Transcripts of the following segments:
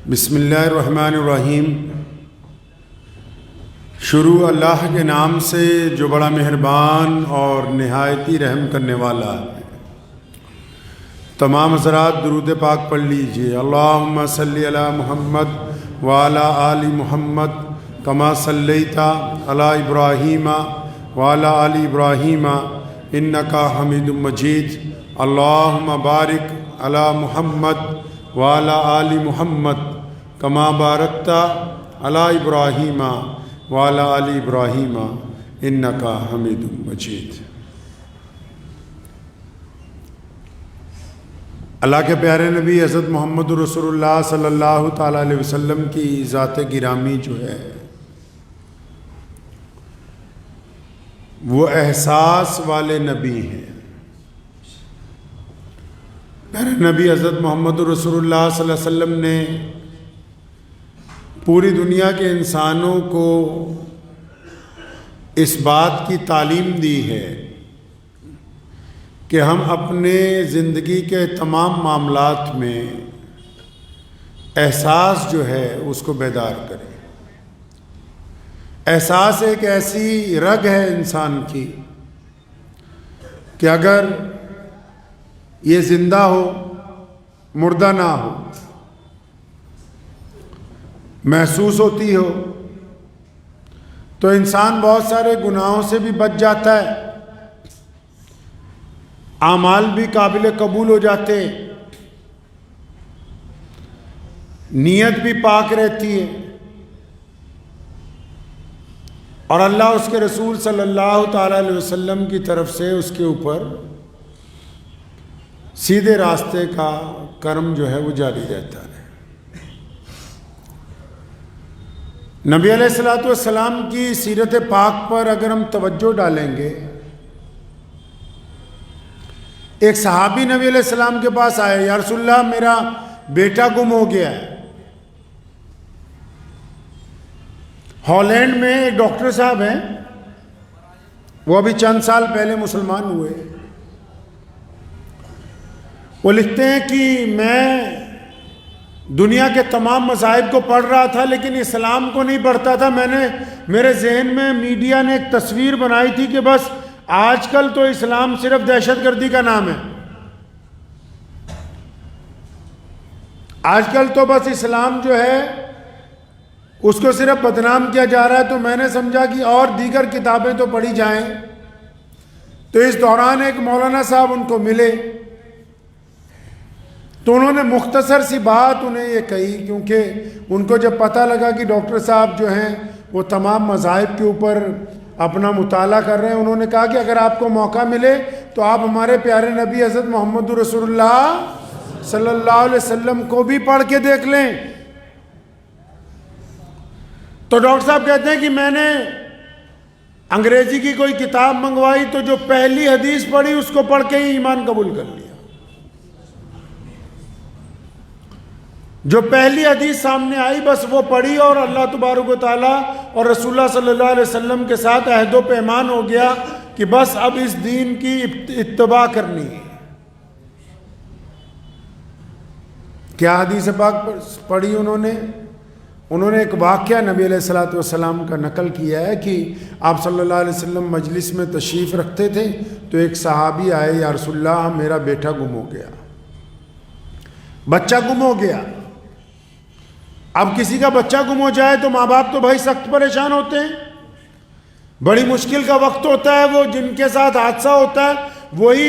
بسم اللہ الرحمن الرحیم۔ شروع اللہ کے نام سے جو بڑا مہربان اور نہایتی رحم کرنے والا ہے۔ تمام حضرات درود پاک پڑھ لیجئے۔ اللہم صلی علی محمد وعلی آل محمد کما صلیت علی ابراہیم وعلی آل ابراہیم انکا حمید مجید۔ اللہم بارک علی محمد وعلی آل محمد کما بارکت علی ابراہیم وعلی آل ابراہیم انکا حمید مجید۔ اللہ کے پیارے نبی حضرت محمد رسول اللہ صلی اللہ تعالیٰ علیہ وسلم کی ذات گرامی جو ہے وہ احساس والے نبی ہیں۔ پیارے نبی حضرت محمد رسول اللہ صلی اللہ علیہ وسلم نے پوری دنیا کے انسانوں کو اس بات کی تعلیم دی ہے کہ ہم اپنے زندگی کے تمام معاملات میں احساس جو ہے اس کو بیدار کریں۔ احساس ایک ایسی رگ ہے انسان کی کہ اگر یہ زندہ ہو مردہ نہ ہو، محسوس ہوتی ہو تو انسان بہت سارے گناہوں سے بھی بچ جاتا ہے، اعمال بھی قابل قبول ہو جاتے، نیت بھی پاک رہتی ہے، اور اللہ اس کے رسول صلی اللہ تعالیٰ علیہ وسلم کی طرف سے اس کے اوپر سیدھے راستے کا کرم جو ہے وہ جاری رہتا ہے۔ نبی علیہ الصلوۃ والسلام کی سیرت پاک پر اگر ہم توجہ ڈالیں گے، ایک صحابی نبی علیہ السلام کے پاس آئے، یا رسول اللہ میرا بیٹا گم ہو گیا ہے۔ ہالینڈ میں ایک ڈاکٹر صاحب ہیں، وہ ابھی چند سال پہلے مسلمان ہوئے۔ وہ لکھتے ہیں کہ میں دنیا کے تمام مذاہب کو پڑھ رہا تھا لیکن اسلام کو نہیں پڑھتا تھا۔ میرے ذہن میں میڈیا نے ایک تصویر بنائی تھی کہ بس آج کل تو اسلام صرف دہشت گردی کا نام ہے، آج کل تو بس اسلام جو ہے اس کو صرف بدنام کیا جا رہا ہے۔ تو میں نے سمجھا کہ اور دیگر کتابیں تو پڑھی جائیں۔ تو اس دوران ایک مولانا صاحب ان کو ملے، تو انہوں نے مختصر سی بات انہیں یہ کہی، کیونکہ ان کو جب پتہ لگا کہ ڈاکٹر صاحب جو ہیں وہ تمام مذاہب کے اوپر اپنا مطالعہ کر رہے ہیں، انہوں نے کہا کہ اگر آپ کو موقع ملے تو آپ ہمارے پیارے نبی حضرت محمد رسول اللہ صلی اللہ علیہ وسلم کو بھی پڑھ کے دیکھ لیں۔ تو ڈاکٹر صاحب کہتے ہیں کہ میں نے انگریزی کی کوئی کتاب منگوائی تو جو پہلی حدیث پڑھی اس کو پڑھ کے ہی ایمان قبول کر لیا۔ جو پہلی حدیث سامنے آئی بس وہ پڑھی اور اللہ تبارک و تعالیٰ اور رسول اللہ صلی اللہ علیہ وسلم کے ساتھ عہد و پیمان ہو گیا کہ بس اب اس دین کی اتباع کرنی ہے۔ کیا حدیث پاک پڑھی انہوں نے ایک واقعہ نبی علیہ الصلوۃ والسلام کا نقل کیا ہے کہ آپ صلی اللہ علیہ وسلم مجلس میں تشریف رکھتے تھے تو ایک صحابی آئے، یا رسول اللہ میرا بیٹا گم ہو گیا، بچہ گم ہو گیا۔ اب کسی کا بچہ گم ہو جائے تو ماں باپ تو بھائی سخت پریشان ہوتے ہیں، بڑی مشکل کا وقت ہوتا ہے، وہ جن کے ساتھ حادثہ ہوتا ہے وہی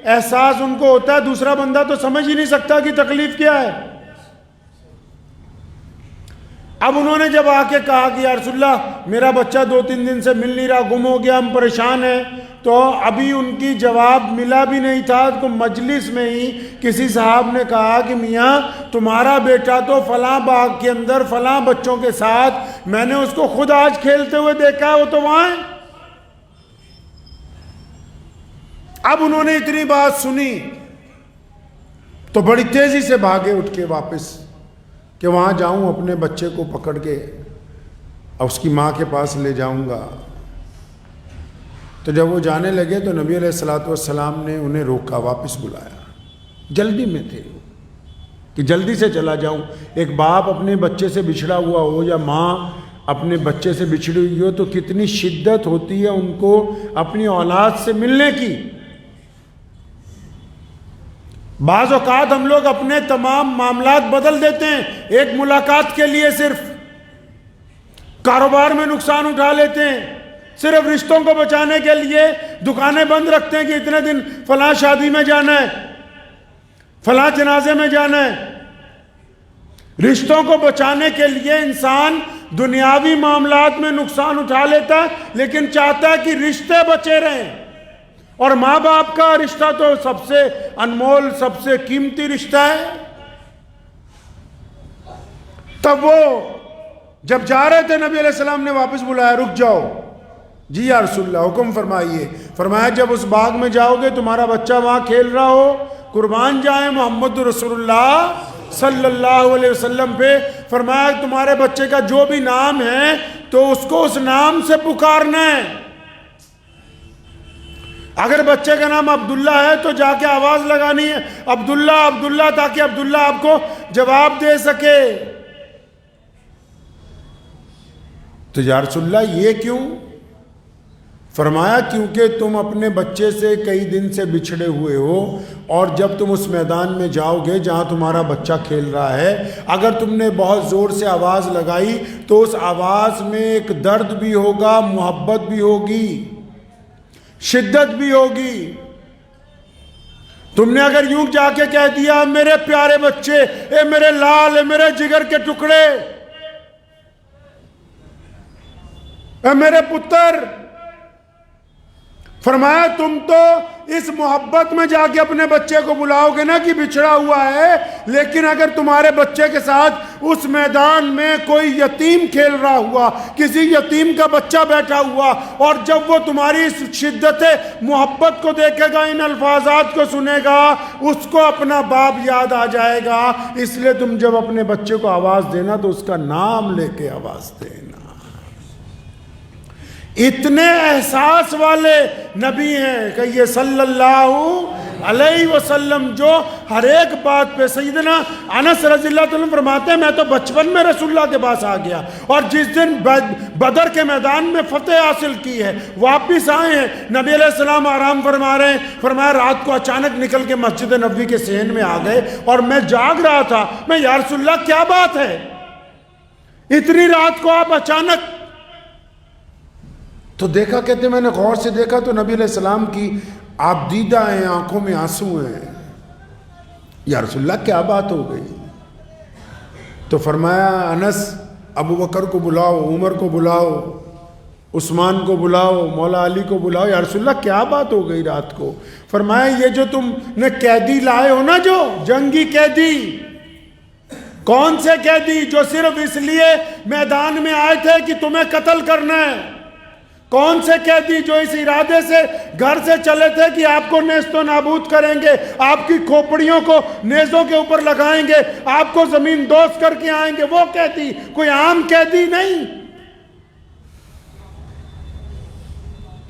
احساس ان کو ہوتا ہے، دوسرا بندہ تو سمجھ ہی نہیں سکتا کہ تکلیف کیا ہے۔ اب انہوں نے جب آ کے کہا کہ یا رسول اللہ میرا بچہ 2-3 دن سے مل نہیں رہا، گم ہو گیا، ہم پریشان ہیں، تو ابھی ان کی جواب ملا بھی نہیں تھا تو مجلس میں ہی کسی صاحب نے کہا کہ میاں تمہارا بیٹا تو فلاں باغ کے اندر فلاں بچوں کے ساتھ، میں نے اس کو خود آج کھیلتے ہوئے دیکھا ہے، وہ تو وہاں ہے۔ اب انہوں نے اتنی بات سنی تو بڑی تیزی سے بھاگے اٹھ کے واپس کہ وہاں جاؤں اپنے بچے کو پکڑ کے اور اس کی ماں کے پاس لے جاؤں گا۔ تو جب وہ جانے لگے تو نبی علیہ الصلوۃ والسلام نے انہیں روکا، واپس بلایا، جلدی میں تھے۔ کہ جلدی سے چلا جاؤں. ایک باپ اپنے بچے سے بچھڑا ہوا ہو یا ماں اپنے بچے سے بچھڑی ہوئی ہو تو کتنی شدت ہوتی ہے ان کو اپنی اولاد سے ملنے کی. بعض اوقات ہم لوگ اپنے تمام معاملات بدل دیتے ہیں ایک ملاقات کے لیے، صرف کاروبار میں نقصان اٹھا لیتے ہیں، صرف رشتوں کو بچانے کے لیے دکانیں بند رکھتے ہیں کہ اتنے دن فلاں شادی میں جانا ہے، فلاں جنازے میں جانا ہے. رشتوں کو بچانے کے لیے انسان دنیاوی معاملات میں نقصان اٹھا لیتا ہے، لیکن چاہتا ہے کہ رشتے بچے رہیں. اور ماں باپ کا رشتہ تو سب سے انمول، سب سے قیمتی رشتہ ہے. تب وہ جب جا رہے تھے نبی علیہ السلام نے واپس بلایا، رک جاؤ. جی یا رسول اللہ، حکم فرمائیے. فرمایا جب اس باغ میں جاؤ گے تمہارا بچہ وہاں کھیل رہا ہو، قربان جائیں محمد رسول اللہ صلی اللہ علیہ وسلم پہ. فرمایا تمہارے بچے کا جو بھی نام ہے تو اس کو اس نام سے پکارنا ہے. اگر بچے کا نام عبداللہ ہے تو جا کے آواز لگانی ہے، عبداللہ عبداللہ، تاکہ عبداللہ آپ کو جواب دے سکے. تو یا رسول اللہ یہ کیوں؟ فرمایا کیونکہ تم اپنے بچے سے کئی دن سے بچھڑے ہوئے ہو، اور جب تم اس میدان میں جاؤ گے جہاں تمہارا بچہ کھیل رہا ہے، اگر تم نے بہت زور سے آواز لگائی تو اس آواز میں ایک درد بھی ہوگا، محبت بھی ہوگی، شدت بھی ہوگی. تم نے اگر یوں جا کے کہہ دیا میرے پیارے بچے، اے میرے لال، اے میرے جگر کے ٹکڑے، اے میرے پتر، فرمایا تم تو اس محبت میں جا کے اپنے بچے کو بلاؤ گے نا کہ بچھڑا ہوا ہے، لیکن اگر تمہارے بچے کے ساتھ اس میدان میں کوئی یتیم کھیل رہا ہوا، کسی یتیم کا بچہ بیٹھا ہوا، اور جب وہ تمہاری اس شدت محبت کو دیکھے گا، ان الفاظات کو سنے گا، اس کو اپنا باپ یاد آ جائے گا. اس لیے تم جب اپنے بچے کو آواز دینا تو اس کا نام لے کے آواز دینا. اتنے احساس والے نبی ہیں کہ یہ صلی اللہ علیہ وسلم جو ہر ایک بات پہ. سیدنا انس رضی اللہ عنہ فرماتے ہیں میں تو بچپن میں رسول اللہ کے پاس آ گیا، اور جس دن بدر کے میدان میں فتح حاصل کی ہے واپس آئے ہیں، نبی علیہ السلام آرام فرما رہے ہیں. فرمایا رات کو اچانک نکل کے مسجد نبوی کے صحن میں آ گئے اور میں جاگ رہا تھا. میں یا رسول اللہ کیا بات ہے، اتنی رات کو آپ اچانک؟ تو دیکھا، کہتے میں نے غور سے دیکھا تو نبی علیہ السلام کی آپ دیدہ ہیں، آنکھوں میں آنسو ہیں. یا رسول اللہ کیا بات ہو گئی؟ تو فرمایا انس ابو بکر کو بلاؤ، عمر کو بلاؤ، عثمان کو بلاؤ، مولا علی کو بلاؤ. یا رسول اللہ کیا بات ہو گئی رات کو؟ فرمایا یہ جو تم نے قیدی لائے ہو نا، جو جنگی قیدی، کون سے قیدی؟ جو صرف اس لیے میدان میں آئے تھے کہ تمہیں قتل کرنا ہے. کون سے قیدی جو اس ارادے سے گھر سے چلے تھے کہ آپ کو نیست و نابود کریں گے، آپ کی کھوپڑیوں کو نیزوں کے اوپر لگائیں گے، آپ کو زمین دوز کر کے آئیں گے. وہ قیدی کوئی عام قیدی نہیں.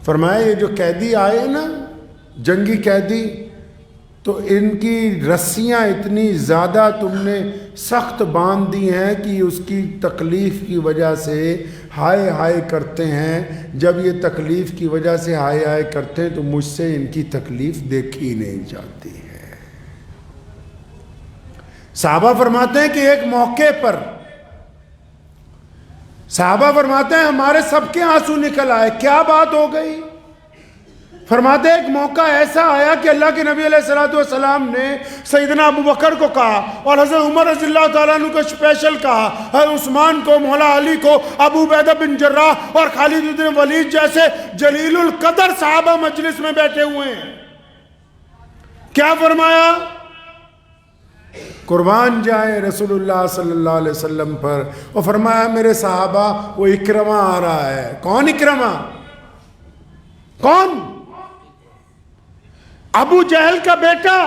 فرمایا یہ جو قیدی آئے نا، جنگی قیدی، تو ان کی رسیاں اتنی زیادہ تم نے سخت باندھ دی ہیں کہ اس کی تکلیف کی وجہ سے ہائے ہائے کرتے ہیں. جب یہ تکلیف کی وجہ سے ہائے ہائے کرتے ہیں تو مجھ سے ان کی تکلیف دیکھی نہیں جاتی ہے. صحابہ فرماتے ہیں کہ ایک موقع پر صحابہ فرماتے ہیں ہمارے سب کے آنسو نکل آئے. کیا بات ہو گئی؟ فرماتے ہیں ایک موقع ایسا آیا کہ اللہ کے نبی علیہ السلام نے سیدنا ابو بکر کو کہا، اور حضرت عمر رضی اللہ تعالیٰ عنہ کو اسپیشل کہا، حضرت عثمان کو، مولا علی کو، ابو عبیدہ بن جراح اور خالد بن ولید جیسے جلیل القدر صحابہ مجلس میں بیٹھے ہوئے ہیں. کیا فرمایا؟ قربان جائیں رسول اللہ صلی اللہ علیہ وسلم پر. اور فرمایا میرے صحابہ وہ اکرمہ آ رہا ہے. کون اکرمہ؟ کون؟ ابو جہل کا بیٹا.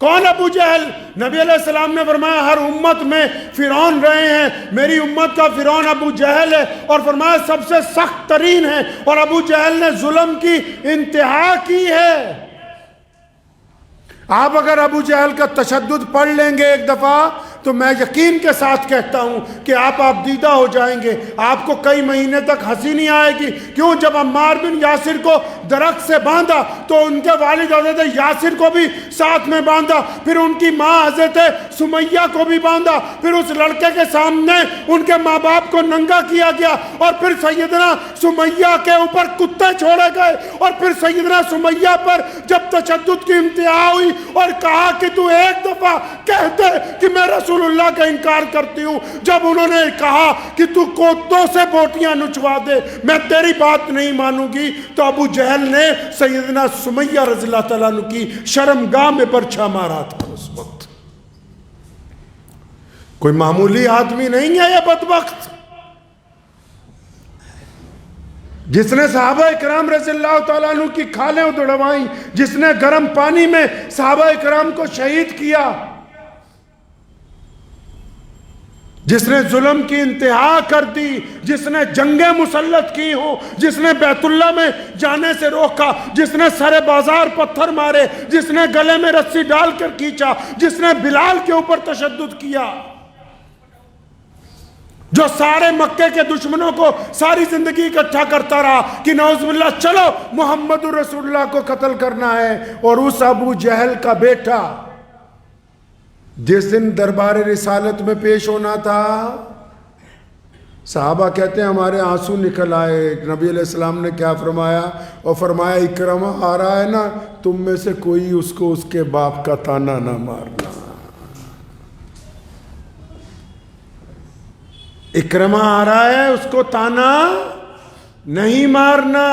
کون ابو جہل؟ نبی علیہ السلام نے فرمایا ہر امت میں فرعون رہے ہیں، میری امت کا فرعون ابو جہل ہے، اور فرمایا سب سے سخت ترین ہے، اور ابو جہل نے ظلم کی انتہا کی ہے. آپ اگر ابو جہل کا تشدد پڑھ لیں گے ایک دفعہ تو میں یقین کے ساتھ کہتا ہوں کہ آپ دیدہ ہو جائیں گے، آپ کو کئی مہینے تک ہنسی نہیں آئے گی۔ کیوں؟ جب عمار بن یاسر کو درخت سے باندھا تو ان کے والد حضرت یاسر کو بھی ساتھ میں باندھا، پھر ان کی ماں حضرت سمیہ کو بھی باندھا، پھر اس لڑکے کے سامنے ان کے ماں باپ کو ننگا کیا گیا، اور پھر سیدنا سمیہ کے اوپر کتے چھوڑے گئے، اور پھر سیدنا سمیہ پر جب تشدد کی انتہا ہوئی اور کہا کہ تو ایک دفعہ کہہ دے کہ میں رسول اللہ کا انکار کرتی ہوں، جب انہوں نے کہا کہ تو کوتوں سے بوٹیاں نچوا دے میں تیری بات نہیں مانوں گی، تو ابو جہل نے سیدنا سمیہ رضی اللہ تعالیٰ عنہ کی شرمگاہ میں برچھا مارا تھا۔ اس وقت کوئی معمولی آدمی نہیں ہے یہ بدبخت، جس نے صحابہ اکرام رضی اللہ تعالیٰ عنہ کی کھالیں ادڑوائیں، جس نے گرم پانی میں صحابہ اکرام کو شہید کیا، جس نے ظلم کی انتہا کر دی، جس نے جنگیں مسلط کی ہوں، جس نے بیت اللہ میں جانے سے روکا، جس نے سر بازار پتھر مارے، جس نے گلے میں رسی ڈال کر کھینچا، جس نے بلال کے اوپر تشدد کیا، جو سارے مکے کے دشمنوں کو ساری زندگی اکٹھا کرتا رہا کہ نعوذ باللہ چلو محمد رسول اللہ کو قتل کرنا ہے، اور اس ابو جہل کا بیٹا جس دن دربار رسالت میں پیش ہونا تھا، صحابہ کہتے ہیں ہمارے آنسو نکل آئے۔ نبی علیہ السلام نے کیا فرمایا؟ اور فرمایا اکرمہ آ رہا ہے نا، تم میں سے کوئی اس کو اس کے باپ کا تانا نہ مارنا۔ اکرمہ آ رہا ہے، اس کو تانا نہیں مارنا۔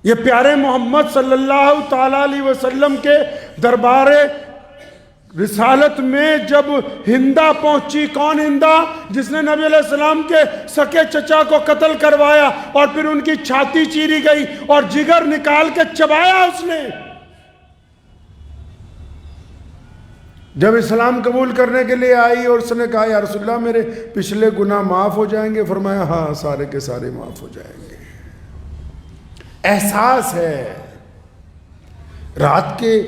یہ پیارے محمد صلی اللہ تعالی علیہ وسلم کے دربار رسالت میں جب ہندہ پہنچی، کون ہندہ؟ جس نے نبی علیہ السلام کے سکے چچا کو قتل کروایا، اور پھر ان کی چھاتی چیری گئی اور جگر نکال کے چبایا اس نے۔ جب اسلام قبول کرنے کے لیے آئی اور اس نے کہا یا رسول اللہ میرے پچھلے گناہ معاف ہو جائیں گے، فرمایا ہاں سارے کے سارے معاف ہو جائیں گے۔ احساس ہے۔ رات کے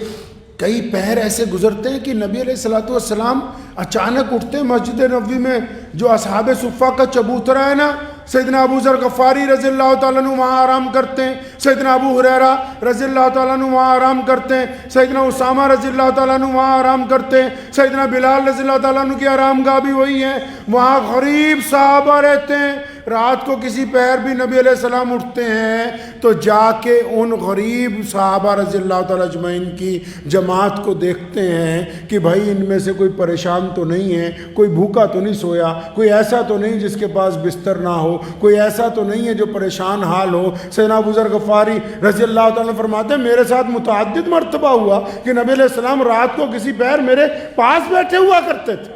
کئی پہر ایسے گزرتے ہیں کہ نبی علیہ السلام اچانک اٹھتے ہیں مسجد نبوی میں، جو اصحاب صفہ کا چبوترا ہے نا، سیدنا ابو ذر غفاری رضی اللہ تعالیٰ عنہ وہاں آرام کرتے ہیں، سیدنا ابو ہریرہ رضی اللہ تعالیٰ عنہ وہاں آرام کرتے ہیں، سیدنا اسامہ رضی اللہ تعالیٰ عنہ وہاں آرام کرتے ہیں، سیدنا بلال رضی اللہ تعالیٰ عنہ کی آرام گاہ بھی وہی ہے، وہاں غریب صحابہ رہتے ہیں۔ رات کو کسی پہر بھی نبی علیہ السلام اٹھتے ہیں تو جا کے ان غریب صحابہ رضی اللہ تعالیٰ اجمعین کی جماعت کو دیکھتے ہیں کہ بھائی ان میں سے کوئی پریشان تو نہیں ہے، کوئی بھوکا تو نہیں سویا، کوئی ایسا تو نہیں جس کے پاس بستر نہ ہو، کوئی ایسا تو نہیں ہے جو پریشان حال ہو۔ سیدنا ابو ذر غفاری رضی اللہ تعالیٰ فرماتے ہیں میرے ساتھ متعدد مرتبہ ہوا کہ نبی علیہ السلام رات کو کسی پہر میرے پاس بیٹھے ہوا کرتے تھے۔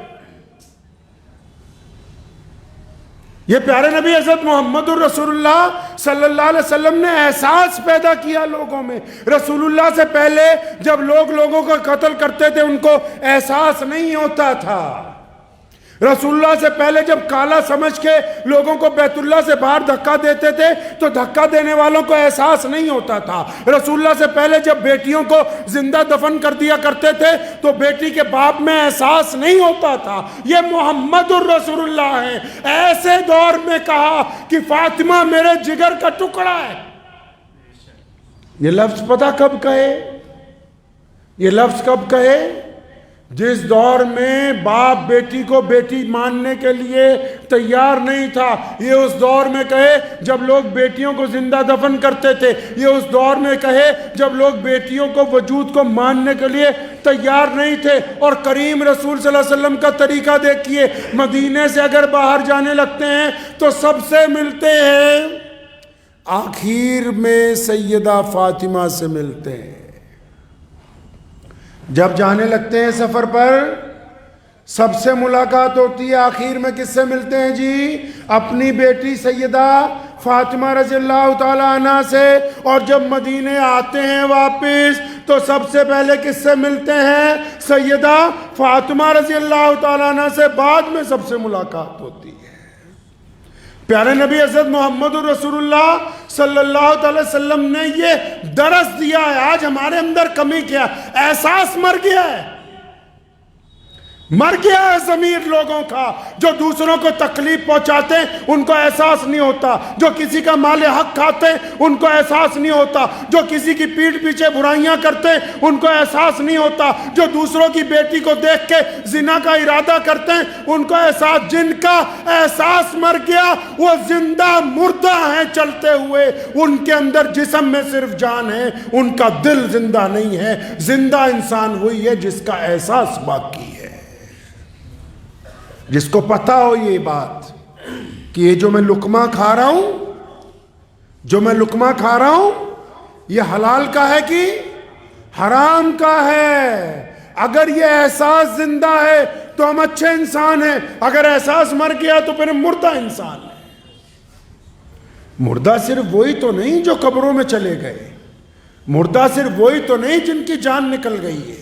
یہ پیارے نبی حضرت محمد الرسول اللہ صلی اللہ علیہ وسلم نے احساس پیدا کیا لوگوں میں۔ رسول اللہ سے پہلے جب لوگ لوگوں کا قتل کرتے تھے ان کو احساس نہیں ہوتا تھا۔ رسول اللہ سے پہلے جب کالا سمجھ کے لوگوں کو بیت اللہ سے باہر دھکا دیتے تھے تو دھکا دینے والوں کو احساس نہیں ہوتا تھا۔ رسول اللہ سے پہلے جب بیٹیوں کو زندہ دفن کر دیا کرتے تھے تو بیٹی کے باپ میں احساس نہیں ہوتا تھا۔ یہ محمد الرسول اللہ ہے۔ ایسے دور میں کہا کہ فاطمہ میرے جگر کا ٹکڑا ہے۔ یہ لفظ پتہ کب کہے؟ یہ لفظ کب کہے؟ جس دور میں باپ بیٹی کو بیٹی ماننے کے لیے تیار نہیں تھا، یہ اس دور میں کہے جب لوگ بیٹیوں کو زندہ دفن کرتے تھے، یہ اس دور میں کہے جب لوگ بیٹیوں کو وجود کو ماننے کے لیے تیار نہیں تھے۔ اور کریم رسول صلی اللہ علیہ وسلم کا طریقہ دیکھیے، مدینے سے اگر باہر جانے لگتے ہیں تو سب سے ملتے ہیں، آخر میں سیدہ فاطمہ سے ملتے ہیں۔ جب جانے لگتے ہیں سفر پر سب سے ملاقات ہوتی ہے، آخر میں کس سے ملتے ہیں جی؟ اپنی بیٹی سیدہ فاطمہ رضی اللہ تعالی عنہ سے۔ اور جب مدینے آتے ہیں واپس تو سب سے پہلے کس سے ملتے ہیں؟ سیدہ فاطمہ رضی اللہ تعالی عنہ سے، بعد میں سب سے ملاقات ہوتی ہے۔ پیارے نبی حضرت محمد رسول اللہ صلی اللہ تعالی وسلم نے یہ درس دیا ہے. آج ہمارے اندر کمی کیا ہے؟ احساس مر گیا ہے. مر گیا ہے ضمیر لوگوں کا. جو دوسروں کو تکلیف پہنچاتے ہیں ان کو احساس نہیں ہوتا. جو کسی کا مال حق کھاتے ہیں ان کو احساس نہیں ہوتا. جو کسی کی پیٹھ پیچھے برائیاں کرتے ہیں ان کو احساس نہیں ہوتا. جو دوسروں کی بیٹی کو دیکھ کے زنا کا ارادہ کرتے ہیں ان کو احساس. جن کا احساس مر گیا وہ زندہ مردہ ہیں چلتے ہوئے. ان کے اندر جسم میں صرف جان ہے, ان کا دل زندہ نہیں ہے. زندہ انسان وہی ہے جس کا احساس باقی ہے, جس کو پتا ہو یہ بات کہ یہ جو میں لقمہ کھا رہا ہوں, یہ حلال کا ہے کہ حرام کا ہے. اگر یہ احساس زندہ ہے تو ہم اچھے انسان ہیں. اگر احساس مر گیا تو پھر ہم مردہ انسان ہیں. مردہ صرف وہی تو نہیں جو قبروں میں چلے گئے. مردہ صرف وہی تو نہیں جن کی جان نکل گئی ہے.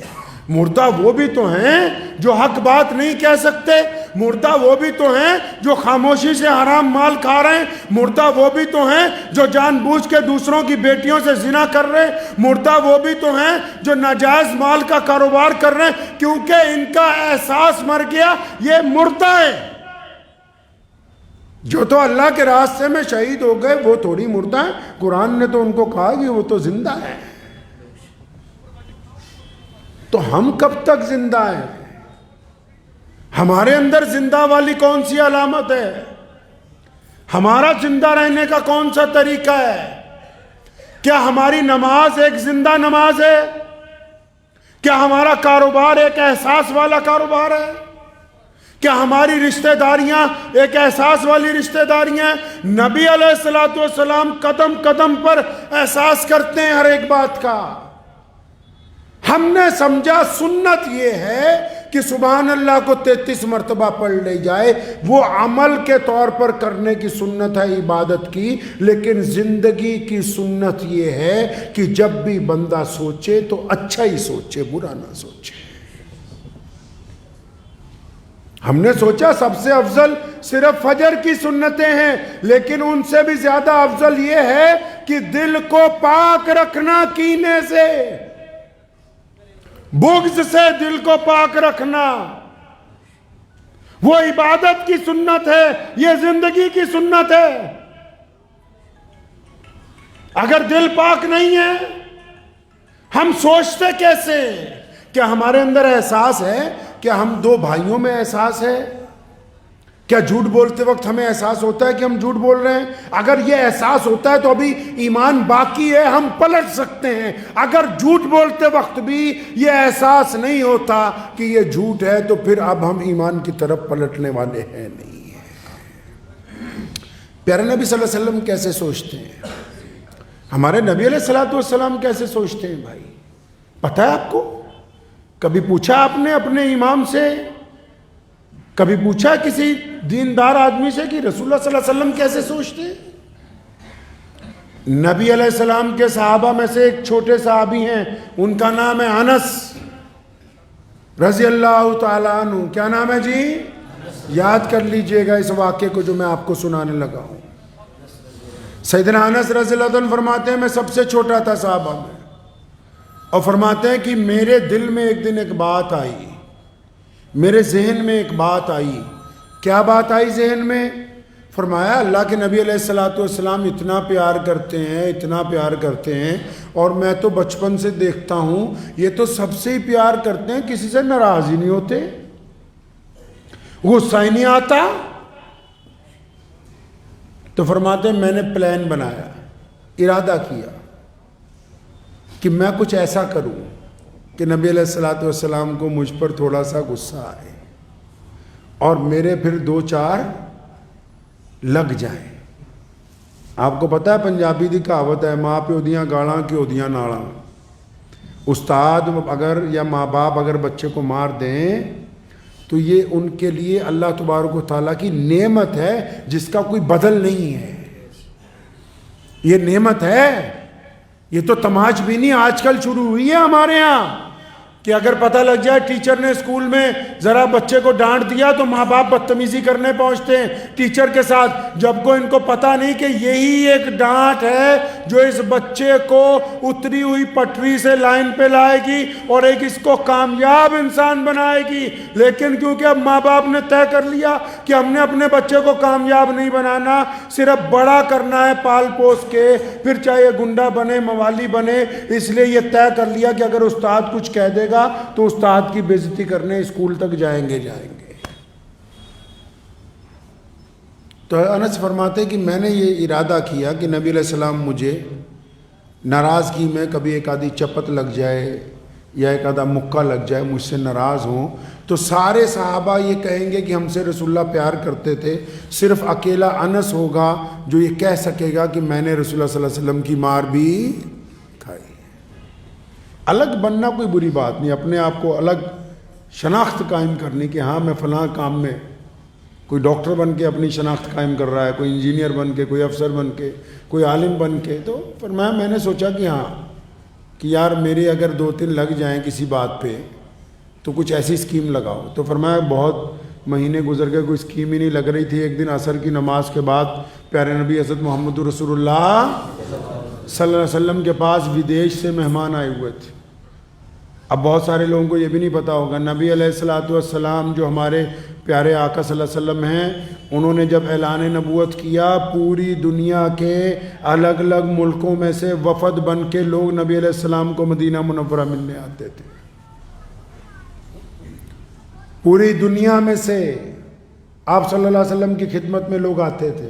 مردہ وہ بھی تو ہیں جو حق بات نہیں کہہ سکتے. مردہ وہ بھی تو ہیں جو خاموشی سے حرام مال کھا رہے ہیں. مردہ وہ بھی تو ہیں جو جان بوجھ کے دوسروں کی بیٹیوں سے زنا کر رہے ہیں. مردہ وہ بھی تو ہیں جو ناجائز مال کا کاروبار کر رہے ہیں, کیونکہ ان کا احساس مر گیا. یہ مردہ ہے. جو تو اللہ کے راستے میں شہید ہو گئے وہ تھوڑی مردہ ہیں. قرآن نے تو ان کو کہا کہ وہ تو زندہ ہے. تو ہم کب تک زندہ ہیں؟ ہمارے اندر زندہ والی کون سی علامت ہے؟ ہمارا زندہ رہنے کا کون سا طریقہ ہے؟ کیا ہماری نماز ایک زندہ نماز ہے؟ کیا ہمارا کاروبار ایک احساس والا کاروبار ہے؟ کیا ہماری رشتہ داریاں ایک احساس والی رشتہ داریاں ہیں؟ نبی علیہ السلام قدم قدم پر احساس کرتے ہیں ہر ایک بات کا. ہم نے سمجھا سنت یہ ہے کہ سبحان اللہ کو 33 مرتبہ پڑھ لی جائے, وہ عمل کے طور پر کرنے کی سنت ہے عبادت کی. لیکن زندگی کی سنت یہ ہے کہ جب بھی بندہ سوچے تو اچھا ہی سوچے, برا نہ سوچے. ہم نے سوچا سب سے افضل صرف فجر کی سنتیں ہیں, لیکن ان سے بھی زیادہ افضل یہ ہے کہ دل کو پاک رکھنا کینے سے, بغض سے دل کو پاک رکھنا. وہ عبادت کی سنت ہے, یہ زندگی کی سنت ہے. اگر دل پاک نہیں ہے ہم سوچتے کیسے؟ کیا ہمارے اندر احساس ہے؟ کیا ہم دو بھائیوں میں احساس ہے؟ کیا جھوٹ بولتے وقت ہمیں احساس ہوتا ہے کہ ہم جھوٹ بول رہے ہیں؟ اگر یہ احساس ہوتا ہے تو ابھی ایمان باقی ہے, ہم پلٹ سکتے ہیں. اگر جھوٹ بولتے وقت بھی یہ احساس نہیں ہوتا کہ یہ جھوٹ ہے تو پھر اب ہم ایمان کی طرف پلٹنے والے ہیں نہیں ہیں. پیارے نبی صلی اللہ علیہ وسلم کیسے سوچتے ہیں؟ ہمارے نبی علیہ السلام کیسے سوچتے ہیں بھائی؟ پتہ ہے آپ کو؟ کبھی پوچھا آپ نے اپنے امام سے؟ کبھی پوچھا کسی دیندار آدمی سے کہ رسول اللہ صلی اللہ علیہ وسلم کیسے سوچتے ہیں؟ نبی علیہ السلام کے صحابہ میں سے ایک چھوٹے صحابی ہیں, ان کا نام ہے انس رضی اللہ تعالیٰ عنہ. کیا نام ہے جی؟ یاد کر لیجئے گا اس واقعے کو جو میں آپ کو سنانے لگا ہوں. سیدنا انس رضی اللہ عنہ فرماتے ہیں میں سب سے چھوٹا تھا صحابہ میں, اور فرماتے ہیں کہ میرے دل میں ایک دن ایک بات آئی, میرے ذہن میں ایک بات آئی. کیا بات آئی ذہن میں؟ فرمایا اللہ کے نبی علیہ السلام اتنا پیار کرتے ہیں, اتنا پیار کرتے ہیں, اور میں تو بچپن سے دیکھتا ہوں یہ تو سب سے ہی پیار کرتے ہیں, کسی سے ناراض ہی نہیں ہوتے, غصہ ہی نہیں آتا. تو فرماتے ہیں میں نے پلان بنایا, ارادہ کیا کہ میں کچھ ایسا کروں کہ نبی علیہ السلام کو مجھ پر تھوڑا سا غصہ آئے اور میرے پھر 2-4 لگ جائیں. آپ کو پتہ ہے پنجابی دی کہاوت ہے, ماں پیو دیاں گالاں کیو دیاں نالاں. استاد اگر یا ماں باپ اگر بچے کو مار دیں تو یہ ان کے لیے اللہ تبارک و تعالیٰ کی نعمت ہے جس کا کوئی بدل نہیں ہے. یہ نعمت ہے. یہ تو تماش بینی آج کل شروع ہوئی ہے ہمارے ہاں. کہ اگر پتہ لگ جائے ٹیچر نے اسکول میں ذرا بچے کو ڈانٹ دیا تو ماں باپ بدتمیزی کرنے پہنچتے ہیں ٹیچر کے ساتھ، جب کو ان کو پتہ نہیں کہ یہی ایک ڈانٹ ہے جو اس بچے کو اتری ہوئی پٹری سے لائن پہ لائے گی اور ایک اس کو کامیاب انسان بنائے گی۔ لیکن کیونکہ اب ماں باپ نے طے کر لیا کہ ہم نے اپنے بچے کو کامیاب نہیں بنانا، صرف بڑا کرنا ہے پال پوس کے، پھر چاہے گنڈا بنے موالی بنے، اس لیے یہ طے کر لیا کہ اگر استاد کچھ کہہ دے گا تو استاد کی بے عزتی کرنے اسکول تک جائیں گے۔ تو انس فرماتے کہ میں نے یہ ارادہ کیا کہ نبی علیہ السلام مجھے ناراضگی میں کبھی ایک آدھی چپت لگ جائے یا ایک آدھا مکہ لگ جائے، مجھ سے ناراض ہوں تو سارے صحابہ یہ کہیں گے کہ ہم سے رسول اللہ پیار کرتے تھے، صرف اکیلا انس ہوگا جو یہ کہہ سکے گا کہ میں نے رسول اللہ صلی اللہ علیہ وسلم کی مار بھی کھائی۔ الگ بننا کوئی بری بات نہیں، اپنے آپ کو الگ شناخت قائم کرنی کہ ہاں میں فلاں کام میں، کوئی ڈاکٹر بن کے اپنی شناخت قائم کر رہا ہے، کوئی انجینئر بن کے، کوئی افسر بن کے، کوئی عالم بن کے، تو فرمایا میں نے سوچا کہ ہاں کہ یار میرے اگر 2-3 لگ جائیں کسی بات پہ تو کچھ ایسی اسکیم لگاؤ۔ تو فرمایا بہت مہینے گزر گئے، کوئی اسکیم ہی نہیں لگ رہی تھی۔ ایک دن عصر کی نماز کے بعد پیارے نبی حضرت محمد رسول اللہ صلی اللہ علیہ وسلم کے پاس ودیش سے مہمان آئے ہوئے تھے۔ اب بہت سارے لوگوں کو یہ بھی نہیں پتا ہوگا، نبی علیہ الصلوۃ والسلام جو ہمارے پیارے آقا صلی اللہ علیہ وسلم ہیں، انہوں نے جب اعلان نبوت کیا پوری دنیا کے الگ الگ ملکوں میں سے وفد بن کے لوگ نبی علیہ السلام کو مدینہ منورہ ملنے آتے تھے۔ پوری دنیا میں سے آپ صلی اللہ علیہ وسلم کی خدمت میں لوگ آتے تھے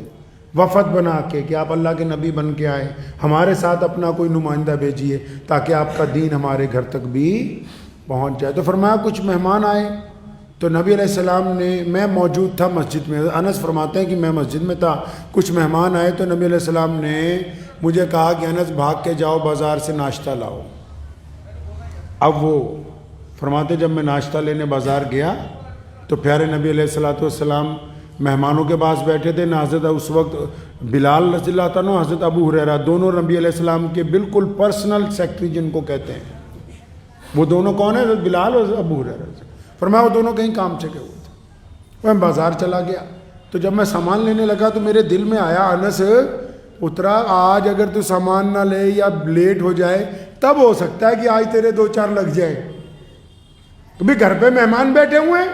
وفد بنا کے کہ آپ اللہ کے نبی بن کے آئے، ہمارے ساتھ اپنا کوئی نمائندہ بھیجیے تاکہ آپ کا دین ہمارے گھر تک بھی پہنچ جائے۔ تو فرمایا کچھ مہمان آئے تو نبی علیہ السلام نے، میں موجود تھا مسجد میں، انس فرماتے ہیں کہ میں مسجد میں تھا، کچھ مہمان آئے تو نبی علیہ السلام نے مجھے کہا کہ انس بھاگ کے جاؤ بازار سے ناشتہ لاؤ۔ اب وہ فرماتے جب میں ناشتہ لینے بازار گیا تو پیارے نبی علیہ السلام مہمانوں کے پاس بیٹھے تھے، نہ حضرت اس وقت بلال رضی اللہ عنہ، حضرت ابو ہریرہ، دونوں نبی علیہ السلام کے بالکل پرسنل سیکٹری جن کو کہتے ہیں، وہ دونوں کون ہیں؟ حضرت بلال اور ابو ہریرہ۔ فرمایا وہ دونوں کہیں کام سے گئے ہوئے تھے۔ میں بازار چلا گیا تو جب میں سامان لینے لگا تو میرے دل میں آیا انس اترا، آج اگر تو سامان نہ لے یا لیٹ ہو جائے تب ہو سکتا ہے کہ آج تیرے 2-4 لگ جائے، کبھی گھر پہ مہمان بیٹھے ہوئے ہیں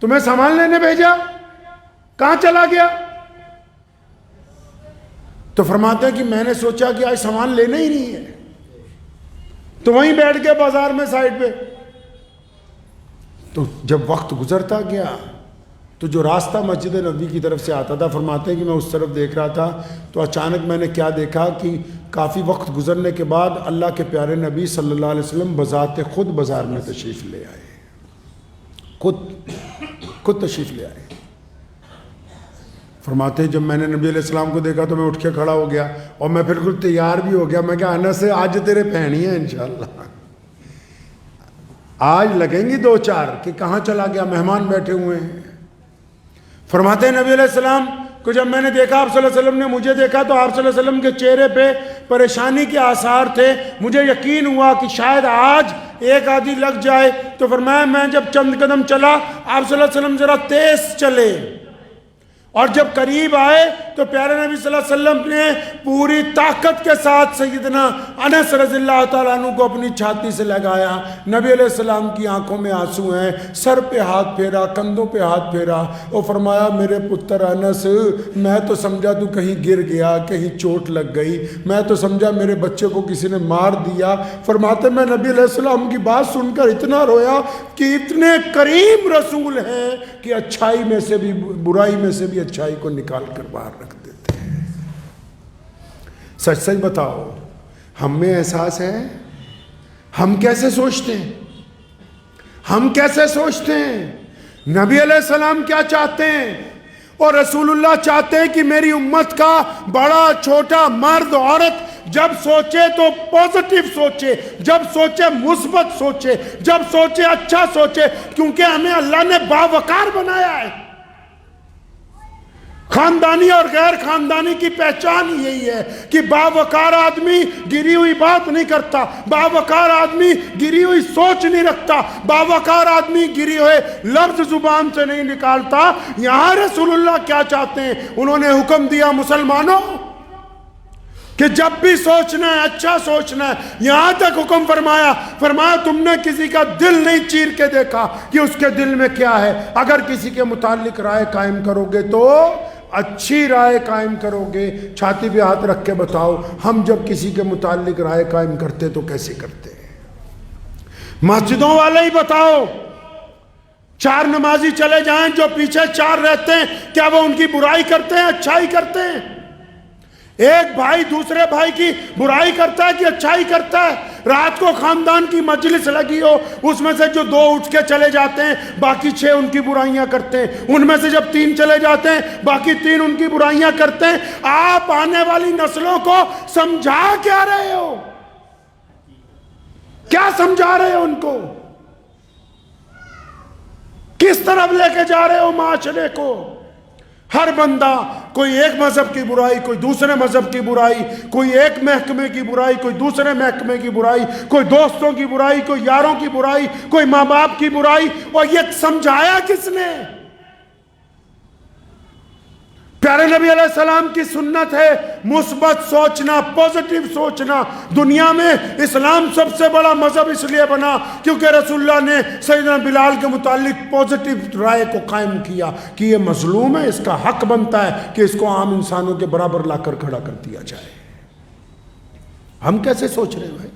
تمہیں سامان لینے بھیجا، کہاں چلا گیا؟ تو فرماتے ہیں کہ میں نے سوچا کہ آج سامان لینا ہی نہیں ہے، تو وہیں بیٹھ کے بازار میں سائڈ پہ۔ تو جب وقت گزرتا گیا تو جو راستہ مسجد نبوی کی طرف سے آتا تھا، فرماتے ہیں کہ میں اس طرف دیکھ رہا تھا تو اچانک میں نے کیا دیکھا کہ کافی وقت گزرنے کے بعد اللہ کے پیارے نبی صلی اللہ علیہ وسلم بذات خود بازار میں تشریف لے آئے، خود تشریف لے آئے۔ فرماتے ہیں جب میں نے نبی علیہ السلام کو دیکھا تو میں اٹھ کے کھڑا ہو گیا اور میں بالکل تیار بھی ہو گیا۔ میں کہا انس آج تیرے پہنی ہے انشاءاللہ، آج لگیں گی 2-4 کہ کہاں چلا گیا، مہمان بیٹھے ہوئے ہیں۔ فرماتے ہیں نبی علیہ السلام کو جب میں نے دیکھا، آپ صلی اللہ علیہ وسلم نے مجھے دیکھا تو آپ صلی اللہ علیہ وسلم کے چہرے پہ پریشانی کے آثار تھے۔ مجھے یقین ہوا کہ شاید آج ایک آدھی لگ جائے، تو فرمایا میں جب چند قدم چلا آپ صلی اللہ علیہ وسلم ذرا تیز چلے، اور جب قریب آئے تو پیارے نبی صلی اللہ علیہ وسلم نے پوری طاقت کے ساتھ سیدنا انس رضی اللہ تعالیٰ عنہ کو اپنی چھاتی سے لگایا۔ نبی علیہ السلام کی آنکھوں میں آنسو ہیں، سر پہ ہاتھ پھیرا، کندھوں پہ ہاتھ پھیرا اور فرمایا میرے پتر انس، میں تو سمجھا تو کہیں گر گیا، کہیں چوٹ لگ گئی، میں تو سمجھا میرے بچے کو کسی نے مار دیا۔ فرماتے میں نبی علیہ السلام کی بات سن کر اتنا رویا کہ اتنے کریم رسول ہیں کہ اچھائی میں سے بھی، برائی میں سے بھی اچھائی کو نکال کر باہر رکھ دیتے ہیں۔ سچ سچ بتاؤ، ہم میں احساس ہے؟ ہم کیسے سوچتے ہیں؟ ہم کیسے سوچتے ہیں؟ نبی علیہ السلام کیا چاہتے ہیں؟ اور رسول اللہ چاہتے ہیں کہ میری امت کا بڑا چھوٹا مرد عورت جب سوچے تو پوزیٹیو سوچے، جب سوچے مثبت سوچے، جب سوچے اچھا سوچے، کیونکہ ہمیں اللہ نے باوقار بنایا ہے۔ خاندانی اور غیر خاندانی کی پہچان یہی ہے کہ باوقار آدمی گری ہوئی بات نہیں کرتا، باوقار آدمی گری ہوئی سوچ نہیں رکھتا، باوقار آدمی گری ہوئے لفظ زبان سے نہیں نکالتا۔ یہاں رسول اللہ کیا چاہتے ہیں؟ انہوں نے حکم دیا مسلمانوں کہ جب بھی سوچنا ہے اچھا سوچنا ہے۔ یہاں تک حکم فرمایا تم نے کسی کا دل نہیں چیر کے دیکھا کہ اس کے دل میں کیا ہے۔ اگر کسی کے متعلق رائے قائم کرو گے تو اچھی رائے قائم کرو گے۔ چھاتی پہ ہاتھ رکھ کے بتاؤ، ہم جب کسی کے متعلق رائے قائم کرتے تو کیسے کرتے ہیں؟ مسجدوں والے ہی بتاؤ، 4 نمازی چلے جائیں، جو پیچھے 4 رہتے ہیں، کیا وہ ان کی برائی کرتے ہیں اچھائی کرتے ہیں؟ ایک بھائی دوسرے بھائی کی برائی کرتا ہے کہ اچھائی کرتا ہے؟ رات کو خاندان کی مجلس لگی ہو، اس میں سے جو 2 اٹھ کے چلے جاتے ہیں باقی 6 ان کی برائیاں کرتے ہیں، ان میں سے جب 3 چلے جاتے ہیں باقی 3 ان کی برائیاں کرتے ہیں۔ آپ آنے والی نسلوں کو سمجھا کیا رہے ہو؟ کیا سمجھا رہے ہو ان کو؟ کس طرف لے کے جا رہے ہو معاشرے کو؟ ہر بندہ کوئی ایک مذہب کی برائی، کوئی دوسرے مذہب کی برائی، کوئی ایک محکمے کی برائی، کوئی دوسرے محکمے کی برائی، کوئی دوستوں کی برائی، کوئی یاروں کی برائی، کوئی ماں باپ کی برائی، اور یہ سمجھایا کس نے؟ پیارے نبی علیہ السلام کی سنت ہے مثبت سوچنا، پوزیٹیو سوچنا۔ دنیا میں اسلام سب سے بڑا مذہب اس لیے بنا کیونکہ رسول اللہ نے سیدنا بلال کے متعلق پوزیٹیو رائے کو قائم کیا کہ یہ مظلوم ہے، اس کا حق بنتا ہے کہ اس کو عام انسانوں کے برابر لا کر کھڑا کر دیا جائے۔ ہم کیسے سوچ رہے ہیں بھائی؟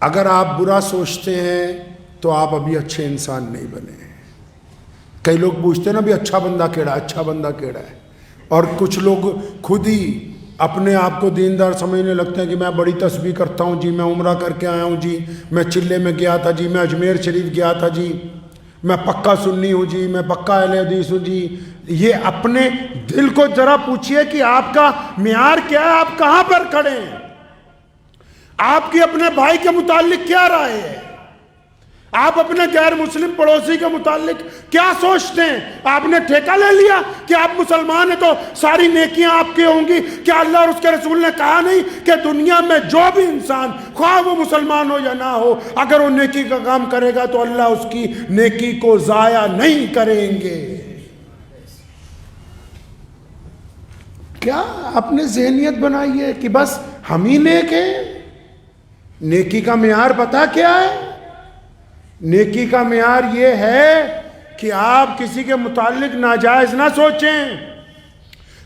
اگر آپ برا سوچتے ہیں تو آپ ابھی اچھے انسان نہیں بنے۔ کئی لوگ پوچھتے ہیں نا بھی اچھا بندہ کیڑا ہے، اچھا بندہ کیڑا ہے، اور کچھ لوگ خود ہی اپنے آپ کو دیندار سمجھنے لگتے ہیں کہ میں بڑی تسبیح کرتا ہوں جی، میں عمرہ کر کے آیا ہوں جی، میں چلے میں گیا تھا جی، میں اجمیر شریف گیا تھا جی، میں پکا سنی ہوں جی، میں پکا اہل حدیث ہوں جی۔ یہ اپنے دل کو ذرا پوچھئے کہ آپ کا معیار کیا ہے، آپ کہاں پر کھڑے ہیں، آپ کی اپنے بھائی کے متعلق کیا رائے ہے، آپ اپنے غیر مسلم پڑوسی کے متعلق کیا سوچتے ہیں؟ آپ نے ٹھیکہ لے لیا کہ آپ مسلمان ہیں تو ساری نیکیاں آپ کی ہوں گی؟ کیا اللہ اور اس کے رسول نے کہا نہیں کہ دنیا میں جو بھی انسان خواہ وہ مسلمان ہو یا نہ ہو اگر وہ نیکی کا کام کرے گا تو اللہ اس کی نیکی کو ضائع نہیں کریں گے؟ کیا اپنے ذہنیت بنائیے کہ بس ہم ہی نیک ہیں؟ نیکی کا معیار پتہ کیا ہے؟ نیکی کا معیار یہ ہے کہ آپ کسی کے متعلق ناجائز نہ سوچیں۔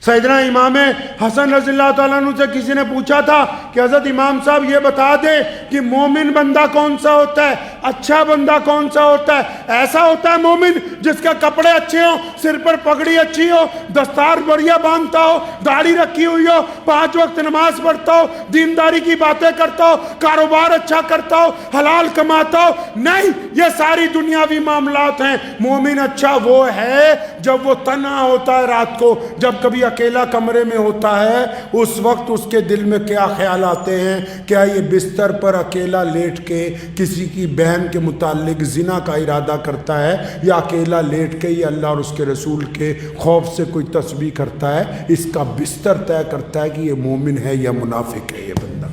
سیدنا امام حسن رضی اللہ تعالیٰ عنہ سے کسی نے پوچھا تھا کہ حضرت امام صاحب یہ بتا دیں کہ مومن بندہ کون سا ہوتا ہے، اچھا بندہ کون سا ہوتا ہے؟ ایسا ہوتا ہے مومن جس کا کپڑے اچھے ہوں، سر پر پگڑی اچھی ہو، دستار بڑھیا باندھتا ہو، داڑھی رکھی ہوئی ہو، 5 وقت نماز پڑھتا ہو، دینداری کی باتیں کرتا ہو، کاروبار اچھا کرتا ہو، حلال کماتا ہو؟ نہیں، یہ ساری دنیاوی معاملات ہیں۔ مومن اچھا وہ ہے جب وہ تنہا ہوتا ہے رات کو، جب کبھی اکیلا کمرے میں ہوتا ہے، اس وقت اس کے دل میں کیا خیال آتے ہیں؟ کیا یہ بستر پر اکیلا لیٹ کے کسی کی بہن کے متعلق زنا کا ارادہ کرتا ہے، یا اکیلا لیٹ کے یہ اللہ اور اس کے رسول کے خوف سے کوئی تسبیح کرتا ہے؟ اس کا بستر طے کرتا ہے کہ یہ مومن ہے یا منافق ہے یہ بندہ۔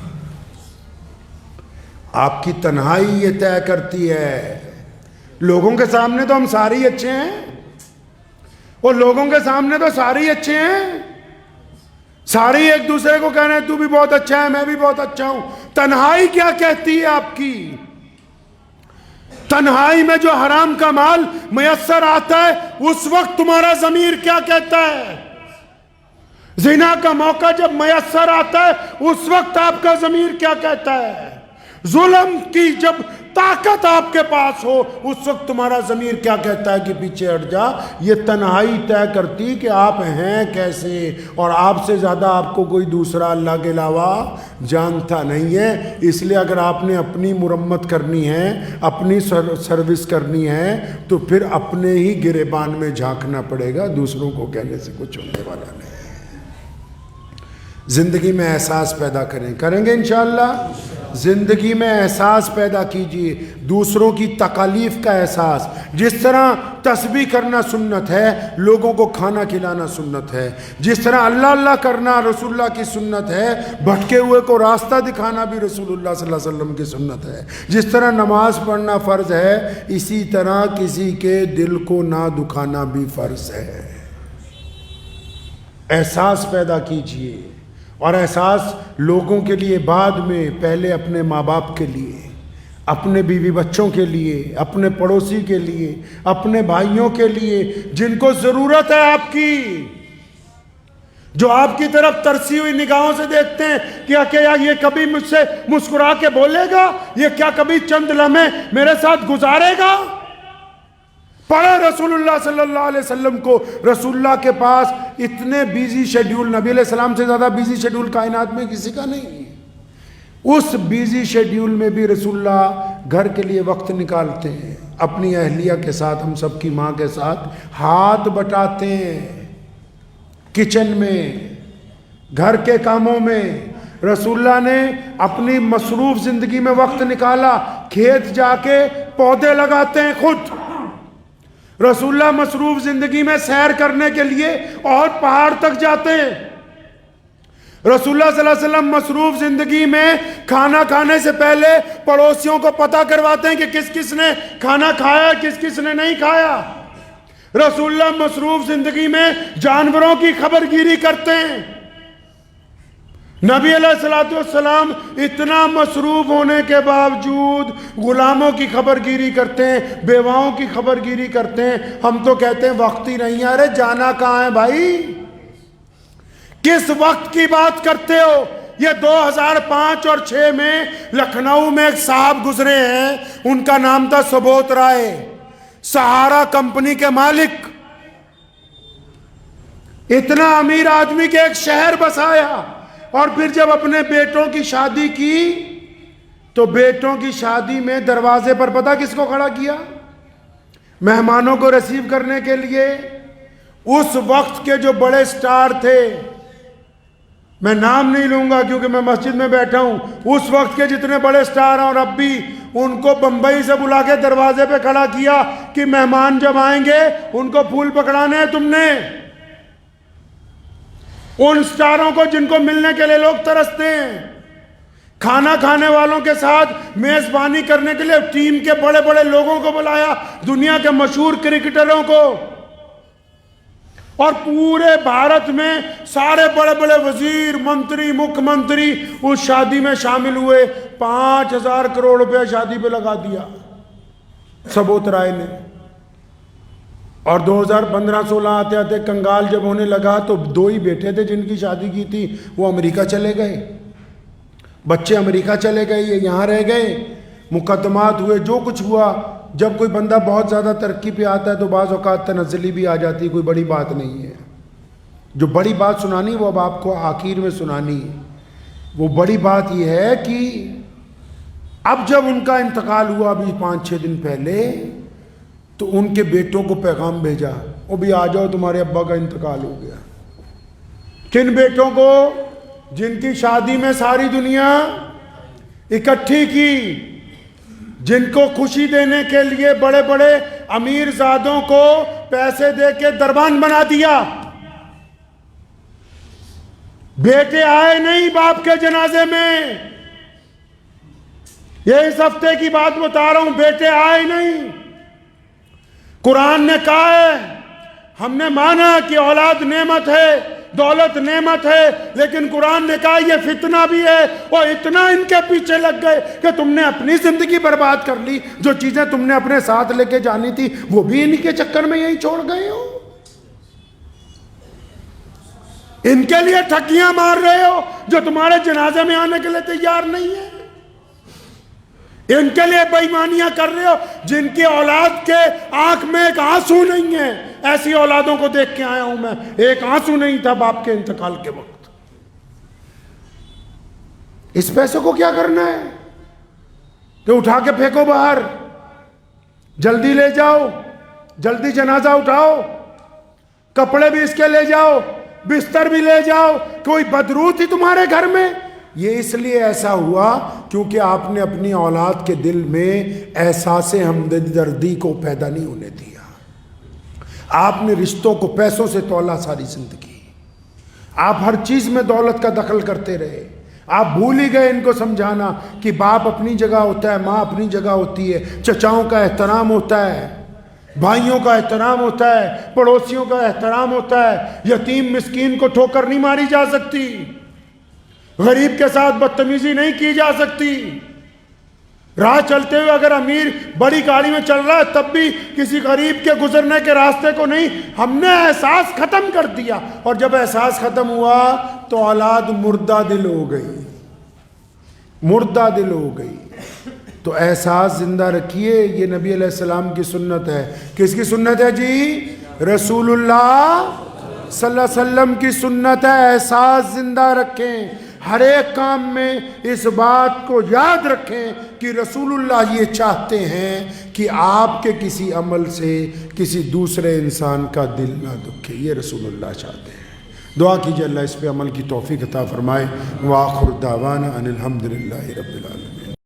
آپ کی تنہائی یہ طے کرتی ہے۔ لوگوں کے سامنے تو ہم سارے ہی اچھے ہیں، اور لوگوں کے سامنے تو سارے ہی اچھے ہیں، سارے ایک دوسرے کو کہہ رہے ہیں تو بھی بہت اچھا ہے، میں بھی بہت اچھا ہوں۔ تنہائی کیا کہتی ہے آپ کی؟ تنہائی میں جو حرام کا مال میسر آتا ہے اس وقت تمہارا ضمیر کیا کہتا ہے؟ زنا کا موقع جب میسر آتا ہے اس وقت آپ کا ضمیر کیا کہتا ہے؟ ظلم کی جب طاقت آپ کے پاس ہو اس وقت تمہارا ضمیر کیا کہتا ہے کہ پیچھے ہٹ جا؟ یہ تنہائی طے کرتی کہ آپ ہیں کیسے، اور آپ سے زیادہ آپ کو کوئی دوسرا اللہ کے علاوہ جانتا نہیں ہے۔ اس لیے اگر آپ نے اپنی مرمت کرنی ہے، اپنی سروس کرنی ہے، تو پھر اپنے ہی گریبان میں جھانکنا پڑے گا، دوسروں کو کہنے سے کچھ ہونے والا نہیں۔ زندگی میں احساس پیدا کریں گے انشاءاللہ۔ زندگی میں احساس پیدا کیجئے، دوسروں کی تکالیف کا احساس. جس طرح تسبیح کرنا سنت ہے، لوگوں کو کھانا کھلانا سنت ہے. جس طرح اللہ اللہ کرنا رسول اللہ کی سنت ہے، بھٹکے ہوئے کو راستہ دکھانا بھی رسول اللہ صلی اللہ علیہ وسلم کی سنت ہے. جس طرح نماز پڑھنا فرض ہے، اسی طرح کسی کے دل کو نہ دکھانا بھی فرض ہے. احساس پیدا کیجئے، اور احساس لوگوں کے لیے بعد میں، پہلے اپنے ماں باپ کے لیے، اپنے بیوی بچوں کے لیے، اپنے پڑوسی کے لیے، اپنے بھائیوں کے لیے جن کو ضرورت ہے آپ کی، جو آپ کی طرف ترسی ہوئی نگاہوں سے دیکھتے ہیں کہ یہ کبھی مجھ سے مسکرا کے بولے گا، یہ کیا کبھی چند لمحے میرے ساتھ گزارے گا. پڑھا رسول اللہ صلی اللہ علیہ وسلم کو. رسول اللہ کے پاس اتنے بیزی شیڈیول، نبی علیہ السلام سے زیادہ بیزی شیڈیول کائنات میں کسی کا نہیں ہے. اس بیزی شیڈیول میں بھی رسول اللہ گھر کے لیے وقت نکالتے ہیں، اپنی اہلیہ کے ساتھ، ہم سب کی ماں کے ساتھ ہاتھ بٹاتے ہیں. کچن میں، گھر کے کاموں میں رسول اللہ نے اپنی مصروف زندگی میں وقت نکالا. کھیت جا کے پودے لگاتے ہیں خود. رسول اللہ مصروف زندگی میں سیر کرنے کے لیے اور پہاڑ تک جاتے ہیں. رسول اللہ صلی اللہ علیہ وسلم مصروف زندگی میں کھانا کھانے سے پہلے پڑوسیوں کو پتہ کرواتے ہیں کہ کس کس نے کھانا کھایا، کس کس نے نہیں کھایا. رسول اللہ مصروف زندگی میں جانوروں کی خبر گیری کرتے ہیں. نبی علیہ السلام اتنا مصروف ہونے کے باوجود غلاموں کی خبر گیری کرتے ہیں، بیواؤں کی خبر گیری کرتے ہیں. ہم تو کہتے ہیں وقت ہی نہیں. ارے جانا کہاں ہے بھائی؟ کس وقت کی بات کرتے ہو؟ یہ 2005 اور 2006 میں لکھنؤ میں ایک صاحب گزرے ہیں، ان کا نام تھا سبوت رائے، سہارا کمپنی کے مالک. اتنا امیر آدمی کے ایک شہر بسایا، اور پھر جب اپنے بیٹوں کی شادی کی تو بیٹوں کی شادی میں دروازے پر پتہ کس کو کھڑا کیا؟ مہمانوں کو ریسیو کرنے کے لیے اس وقت کے جو بڑے سٹار تھے، میں نام نہیں لوں گا کیونکہ میں مسجد میں بیٹھا ہوں، اس وقت کے جتنے بڑے سٹار ہیں اور اب بھی، ان کو بمبئی سے بلا کے دروازے پہ کھڑا کیا کہ مہمان جب آئیں گے ان کو پھول پکڑانے ہیں تم نے. ان سٹاروں کو جن کو ملنے کے لیے لوگ ترستے ہیں. کھانا کھانے والوں کے ساتھ میزبانی کرنے کے لیے ٹیم کے بڑے بڑے لوگوں کو بلایا، دنیا کے مشہور کرکٹروں کو. اور پورے بھارت میں سارے بڑے بڑے وزیر، منتری، مکھ منتری اس شادی میں شامل ہوئے. 5,000 کروڑ روپے شادی پہ لگا دیا سبوت رائے نے. اور 2015-16 آتے آتے کنگال جب ہونے لگا تو 2 ہی بیٹے تھے جن کی شادی کی تھی، وہ امریکہ چلے گئے. بچے امریکہ چلے گئے، یہ یہاں رہ گئے. مقدمات ہوئے، جو کچھ ہوا. جب کوئی بندہ بہت زیادہ ترقی پہ آتا ہے تو بعض اوقات تنزلی بھی آ جاتی ہے، کوئی بڑی بات نہیں ہے. جو بڑی بات سنانی وہ اب آپ کو آخر میں سنانی ہے. وہ بڑی بات یہ ہے کہ اب جب ان کا انتقال ہوا ابھی 5-6 دن پہلے، تو ان کے بیٹوں کو پیغام بھیجا، وہ بھی آ جاؤ تمہارے ابا کا انتقال ہو گیا. کن بیٹوں کو؟ جن کی شادی میں ساری دنیا اکٹھی کی، جن کو خوشی دینے کے لیے بڑے بڑے امیر زادوں کو پیسے دے کے دربان بنا دیا. بیٹے آئے نہیں باپ کے جنازے میں. یہ اس ہفتے کی بات بتا رہا ہوں، بیٹے آئے نہیں. قرآن نے کہا ہے، ہم نے مانا کہ اولاد نعمت ہے، دولت نعمت ہے، لیکن قرآن نے کہا یہ فتنہ بھی ہے. اور اتنا ان کے پیچھے لگ گئے کہ تم نے اپنی زندگی برباد کر لی. جو چیزیں تم نے اپنے ساتھ لے کے جانی تھی وہ بھی ان کے چکر میں یہی چھوڑ گئے ہو. ان کے لیے ٹھگیاں مار رہے ہو جو تمہارے جنازے میں آنے کے لیے تیار نہیں ہے. ان کے لیے بے ایمانیاں کر رہے ہو جن کی اولاد کے آنکھ میں ایک آنسو نہیں ہے. ایسی اولادوں کو دیکھ کے آیا ہوں میں، ایک آنسو نہیں تھا باپ کے انتقال کے وقت. اس پیسے کو کیا کرنا ہے کہ اٹھا کے پھینکو باہر، جلدی لے جاؤ، جلدی جنازہ اٹھاؤ، کپڑے بھی اس کے لے جاؤ، بستر بھی لے جاؤ. کوئی بدرو تھی تمہارے گھر میں؟ یہ اس لیے ایسا ہوا کیونکہ آپ نے اپنی اولاد کے دل میں احساس ہمدردی کو پیدا نہیں ہونے دیا. آپ نے رشتوں کو پیسوں سے تولا ساری زندگی. آپ ہر چیز میں دولت کا دخل کرتے رہے. آپ بھول ہی گئے ان کو سمجھانا کہ باپ اپنی جگہ ہوتا ہے, ماں اپنی جگہ ہوتی ہے, چچاؤں کا احترام ہوتا ہے, بھائیوں کا احترام ہوتا ہے, پڑوسیوں کا احترام ہوتا ہے. یتیم مسکین کو ٹھوکر نہیں ماری جا سکتی, غریب کے ساتھ بدتمیزی نہیں کی جا سکتی. راہ چلتے ہوئے اگر امیر بڑی گاڑی میں چل رہا ہے تب بھی کسی غریب کے گزرنے کے راستے کو نہیں. ہم نے احساس ختم کر دیا, اور جب احساس ختم ہوا تو اولاد مردہ دل ہو گئی, مردہ دل ہو گئی. تو احساس زندہ رکھیے, یہ نبی علیہ السلام کی سنت ہے. کس کی سنت ہے جی؟ رسول اللہ صلی اللہ علیہ وسلم کی سنت ہے. احساس زندہ رکھیں, ہر ایک کام میں اس بات کو یاد رکھیں کہ رسول اللہ یہ چاہتے ہیں کہ آپ کے کسی عمل سے کسی دوسرے انسان کا دل نہ دکھے. یہ رسول اللہ چاہتے ہیں. دعا کیجیے اللہ اس پہ عمل کی توفیق عطا فرمائے. وآخر دعوانا ان الحمد للہ رب العالمین.